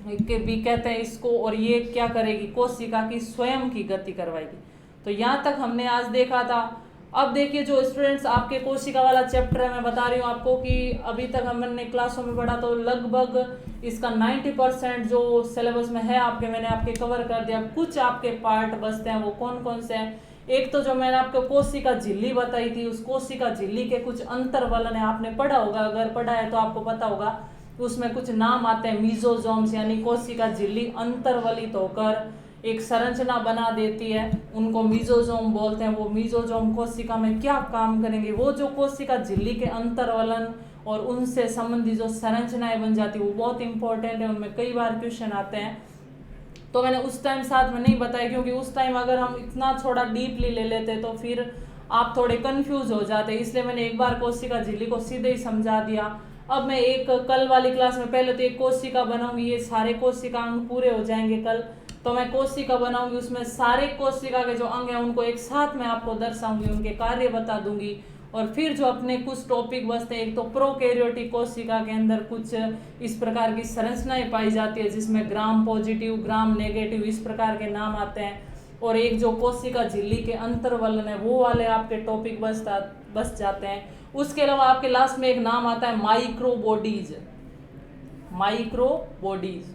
के भी कहते हैं इसको, और ये क्या करेगी, कोशिका की स्वयं की गति करवाएगी। तो यहाँ तक हमने आज देखा था। अब देखिए जो स्टूडेंट्स आपके कोशिका वाला चैप्टर है, मैं बता रही हूँ आपको कि अभी तक हमने क्लासों में पढ़ा तो लगभग इसका 90% जो सिलेबस में है आपके, मैंने आपके कवर कर दिया। कुछ आपके पार्ट बचते हैं, वो कौन कौन से हैं। एक तो जो मैंने आपको कोशिका झिल्ली बताई थी, उस कोशिका झिल्ली के कुछ अंतर्वलन है, आपने पढ़ा होगा, अगर पढ़ा है तो आपको पता होगा। उसमें कुछ नाम आते हैं मीजोजोम्स, यानी कोशिका झिल्ली अंतर्वलित होकर एक संरचना बना देती है, उनको मीजोजोम बोलते हैं। वो मीजोजोम कोशिका में क्या काम करेंगे, वो जो कोशिका झिल्ली के अंतर्वलन और उनसे संबंधित जो संरचनाएं बन जाती है वो बहुत इंपॉर्टेंट है, उनमें कई बार क्वेश्चन आते हैं। तो मैंने उस टाइम साथ में नहीं बताया, क्योंकि उस टाइम अगर हम इतना थोड़ा डीपली ले लेते तो फिर आप थोड़े कंफ्यूज हो जाते, इसलिए मैंने एक बार कोशिका झिल्ली को सीधे ही समझा दिया। अब मैं एक कल वाली क्लास में पहले तो एक कोशिका बनाऊंगी, ये सारे कोशिका अंग पूरे हो जाएंगे कल, तो मैं कोशिका बनाऊंगी, उसमें सारे कोशिका के जो अंग हैं उनको एक साथ में आपको दर्शाऊंगी, उनके कार्य बता दूंगी। और फिर जो अपने कुछ टॉपिक बचते हैं, एक तो प्रोकैरियोटिक कोशिका के अंदर कुछ इस प्रकार की संरचनाएं पाई जाती है जिसमें ग्राम पॉजिटिव, ग्राम नेगेटिव इस प्रकार के नाम आते हैं। और एक जो कोशिका झिल्ली के अंतर्वलन है वो वाले आपके टॉपिक बच जाते हैं। उसके अलावा आपके लास्ट में एक नाम आता है माइक्रोबॉडीज। माइक्रोबॉडीज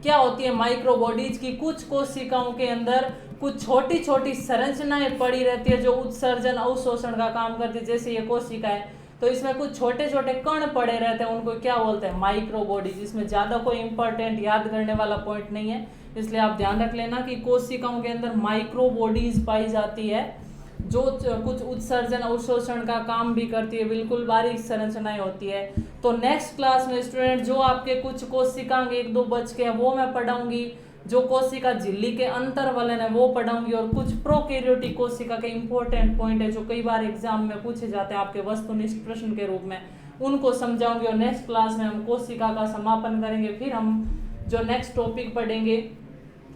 क्या होती है, माइक्रोबॉडीज की कुछ कोशिकाओं के अंदर कुछ छोटी छोटी संरचनाएं पड़ी रहती है जो उत्सर्जन अवशोषण का काम करती है। जैसे ये कोशिका है तो इसमें कुछ छोटे छोटे कण पड़े रहते हैं, उनको क्या बोलते हैं, माइक्रोबॉडीज। इसमें ज्यादा कोई इंपॉर्टेंट याद करने वाला पॉइंट नहीं है, इसलिए आप ध्यान रख लेना कि कोशिकाओं के अंदर माइक्रोबॉडीज पाई जाती है जो कुछ उत्सर्जन अवशोषण का काम भी करती है, बिल्कुल बारीक संरचनाएं होती है। तो नेक्स्ट क्लास में स्टूडेंट जो आपके कुछ कोशिकांग 1-2 बच के हैं वो मैं पढ़ाऊंगी, जो कोशिका झिल्ली के अंतर्वलन है वो पढ़ाऊंगी, और कुछ प्रोकैरियोटिक कोशिका के इंपॉर्टेंट पॉइंट है जो कई बार एग्जाम में पूछे जाते हैं आपके वस्तुनिष्ठ प्रश्न के रूप में, उनको समझाऊंगी। और नेक्स्ट क्लास में हम कोशिका का समापन करेंगे, फिर हम जो नेक्स्ट टॉपिक पढ़ेंगे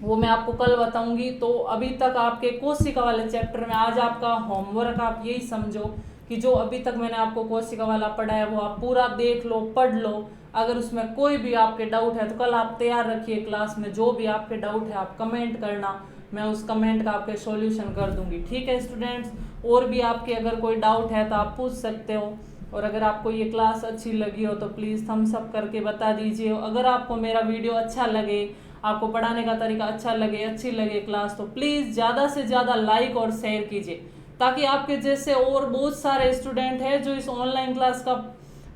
वो मैं आपको कल बताऊंगी। तो अभी तक आपके कोशिका वाले चैप्टर में आज आपका होमवर्क आप यही समझो कि जो अभी तक मैंने आपको कोशिका वाला पढ़ाया वो आप पूरा देख लो, पढ़ लो। अगर उसमें कोई भी आपके डाउट है तो कल आप तैयार रखिए, क्लास में जो भी आपके डाउट है आप कमेंट करना, मैं उस कमेंट का आपके सॉल्यूशन कर दूंगी। ठीक है स्टूडेंट्स, और भी आपके अगर कोई डाउट है तो आप पूछ सकते हो। और अगर आपको ये क्लास अच्छी लगी हो तो प्लीज़ थम्स अप करके बता दीजिए। अगर आपको मेरा वीडियो अच्छा लगे, आपको पढ़ाने का तरीका अच्छा लगे, अच्छी लगे क्लास, तो प्लीज़ ज़्यादा से ज़्यादा लाइक और शेयर कीजिए, ताकि आपके जैसे और बहुत सारे स्टूडेंट हैं जो इस ऑनलाइन क्लास का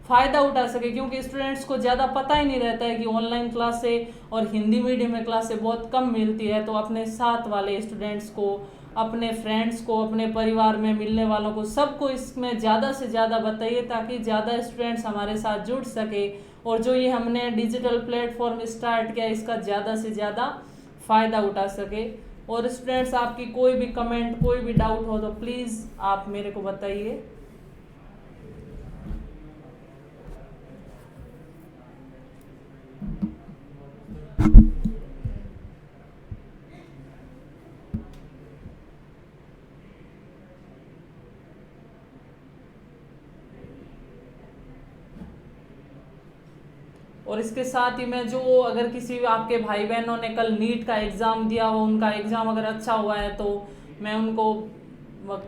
फ़ायदा उठा सके। क्योंकि स्टूडेंट्स को ज़्यादा पता ही नहीं रहता है कि ऑनलाइन क्लासें और हिंदी मीडियम में क्लासें बहुत कम मिलती है। तो अपने साथ वाले स्टूडेंट्स को अपने फ्रेंड्स को, अपने परिवार में मिलने वालों को, सबको इसमें ज़्यादा से ज़्यादा बताइए ताकि ज़्यादा स्टूडेंट्स हमारे साथ जुड़ सके और जो ये हमने डिजिटल प्लेटफॉर्म स्टार्ट किया इसका ज़्यादा से ज़्यादा फ़ायदा उठा सके। और स्टूडेंट्स आपकी कोई भी कमेंट, कोई भी डाउट हो तो प्लीज़ आप मेरे को बताइए। और इसके साथ ही मैं जो अगर किसी आपके भाई बहनों ने कल नीट का एग्ज़ाम दिया हो, उनका एग्ज़ाम अगर अच्छा हुआ है तो मैं उनको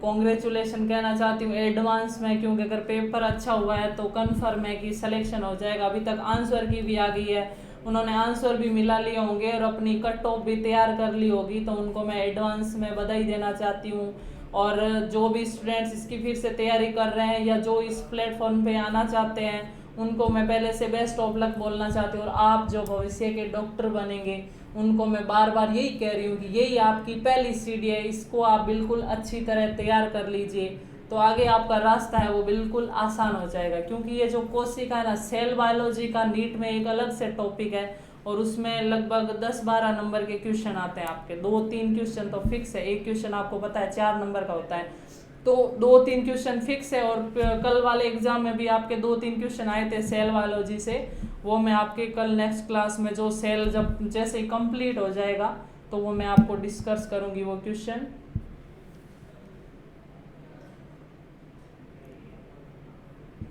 कॉन्ग्रेचुलेशन कहना चाहती हूँ एडवांस में, क्योंकि अगर पेपर अच्छा हुआ है तो कन्फर्म है कि सिलेक्शन हो जाएगा। अभी तक आंसर की भी आ गई है, उन्होंने आंसर भी मिला लिए होंगे और अपनी कट ऑफ भी तैयार कर ली होगी, तो उनको मैं एडवांस में बधाई देना चाहती हूँ। और जो भी स्टूडेंट्स इसकी फिर से तैयारी कर रहे हैं या जो इस प्लेटफॉर्म पे आना चाहते हैं उनको मैं पहले से बेस्ट ऑफ लक बोलना चाहती हूँ। और आप जो भविष्य के डॉक्टर बनेंगे उनको मैं बार बार यही कह रही हूँ कि यही आपकी पहली सीढ़ी है, इसको आप बिल्कुल अच्छी तरह तैयार कर लीजिए तो आगे आपका रास्ता है वो बिल्कुल आसान हो जाएगा। क्योंकि ये जो कोशिका है ना, सेल बायोलॉजी का नीट में एक अलग से टॉपिक है और उसमें लगभग 10-12 नंबर के क्वेश्चन आते हैं आपके। 2-3 क्वेश्चन तो फिक्स है, एक क्वेश्चन आपको पता है 4 नंबर का होता है, तो 2-3 क्वेश्चन फिक्स है। और कल वाले एग्जाम में भी आपके 2-3 क्वेश्चन आए थे सेल बायोलॉजी से, वो मैं आपके कल नेक्स्ट क्लास में जो सेल जब जैसे ही कंप्लीट हो जाएगा तो वो मैं आपको डिस्कस करूंगी वो क्वेश्चन।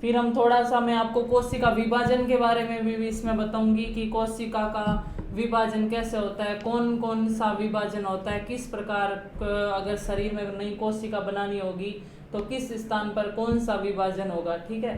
फिर हम थोड़ा सा मैं आपको कोशिका विभाजन के बारे में भी इसमें बताऊंगी कि कोशिका का विभाजन कैसे होता है, कौन कौन सा विभाजन होता है, किस प्रकार अगर शरीर में नई कोशिका बनानी होगी तो किस स्थान पर कौन सा विभाजन होगा। ठीक है,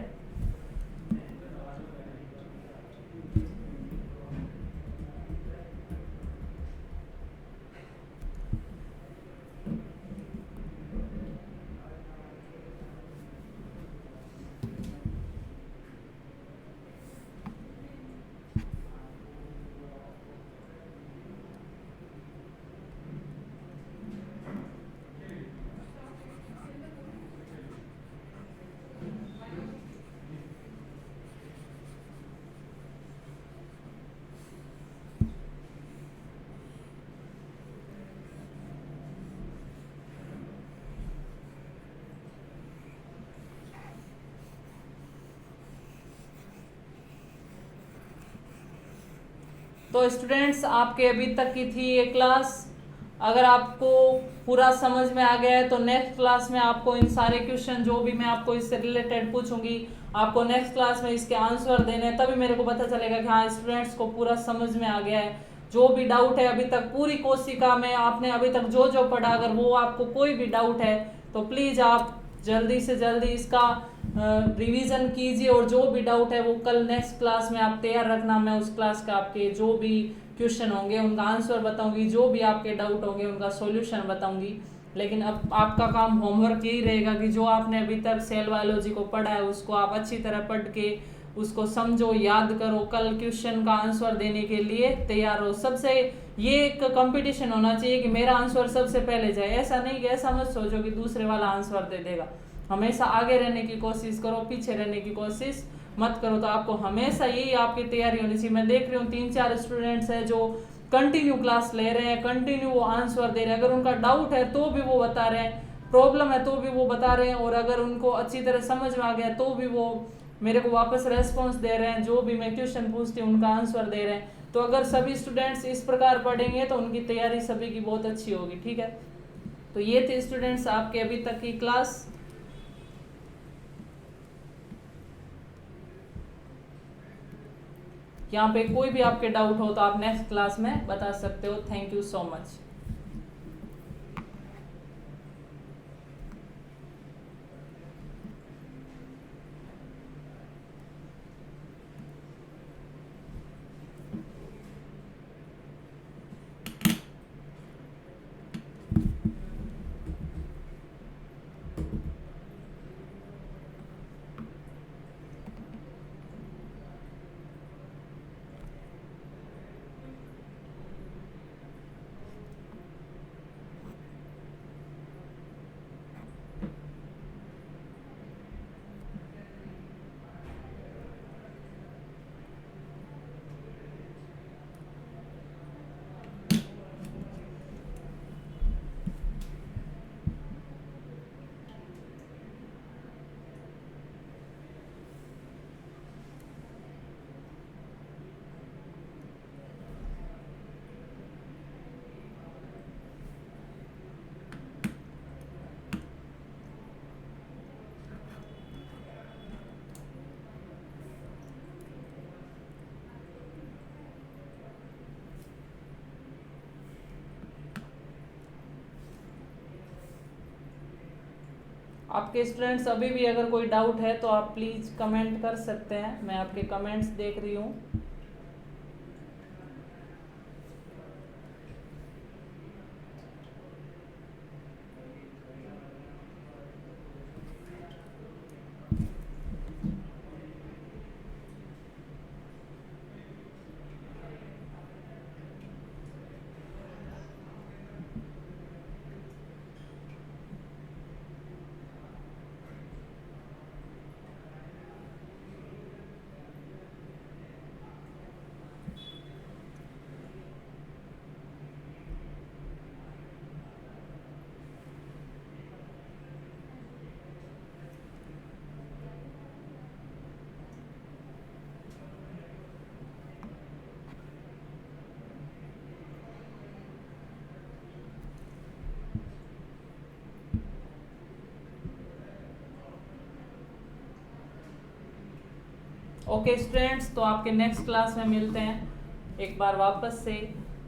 तो स्टूडेंट्स आपके अभी तक की थी ये क्लास। अगर आपको पूरा समझ में आ गया है तो नेक्स्ट क्लास में आपको इन सारे क्वेश्चन जो भी मैं आपको इससे रिलेटेड पूछूंगी आपको नेक्स्ट क्लास में इसके आंसर देने, तभी मेरे को पता चलेगा कि हाँ स्टूडेंट्स को पूरा समझ में आ गया है। जो भी डाउट है अभी तक पूरी कोशिका में आपने अभी तक जो जो पढ़ा, अगर वो आपको कोई भी डाउट है तो प्लीज़ आप जल्दी से जल्दी इसका रिवीजन कीजिए और जो भी डाउट है वो कल नेक्स्ट क्लास में आप तैयार रखना। मैं उस क्लास का आपके जो भी क्वेश्चन होंगे उनका आंसर बताऊंगी, जो भी आपके डाउट होंगे उनका सॉल्यूशन बताऊंगी। लेकिन अब आपका काम होमवर्क यही रहेगा कि जो आपने अभी तक सेल बायोलॉजी को पढ़ा है उसको आप अच्छी तरह पढ़ के उसको समझो, याद करो, कल क्वेश्चन का आंसर देने के लिए तैयार हो। सबसे ये एक कंपटीशन होना चाहिए कि मेरा आंसर सबसे पहले जाए, ऐसा नहीं कि ऐसा मत सोचो कि दूसरे वाला आंसर दे देगा। हमेशा आगे रहने की कोशिश करो, पीछे रहने की कोशिश मत करो। तो आपको हमेशा यही आपकी तैयारी होनी चाहिए। मैं देख रही हूँ 3-4 स्टूडेंट्स हैं जो कंटिन्यू क्लास ले रहे हैं, कंटिन्यू वो आंसर दे रहे हैं। अगर उनका डाउट है तो भी वो बता रहे हैं, प्रॉब्लम है तो भी वो बता रहे हैं, और अगर उनको अच्छी तरह समझ में आ गया तो भी वो मेरे को वापस रेस्पॉन्स दे रहे हैं, जो भी मैं क्वेश्चन पूछती हूँ उनका आंसर दे रहे हैं। तो अगर सभी स्टूडेंट्स इस प्रकार पढ़ेंगे तो उनकी तैयारी सभी की बहुत अच्छी होगी। ठीक है, तो ये थे स्टूडेंट्स आपके अभी तक की क्लास। यहाँ पे कोई भी आपके डाउट हो तो आप नेक्स्ट क्लास में बता सकते हो। Thank you so much. आपके स्टूडेंट्स अभी भी अगर कोई डाउट है तो आप प्लीज़ कमेंट कर सकते हैं, मैं आपके कमेंट्स देख रही हूँ। ओके स्टूडेंट्स, तो आपके नेक्स्ट क्लास में मिलते हैं। एक बार वापस से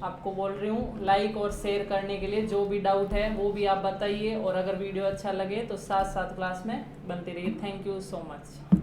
आपको बोल रही हूँ लाइक और शेयर करने के लिए, जो भी डाउट है वो भी आप बताइए, और अगर वीडियो अच्छा लगे तो साथ साथ क्लास में बनती रहिए। Thank you so much.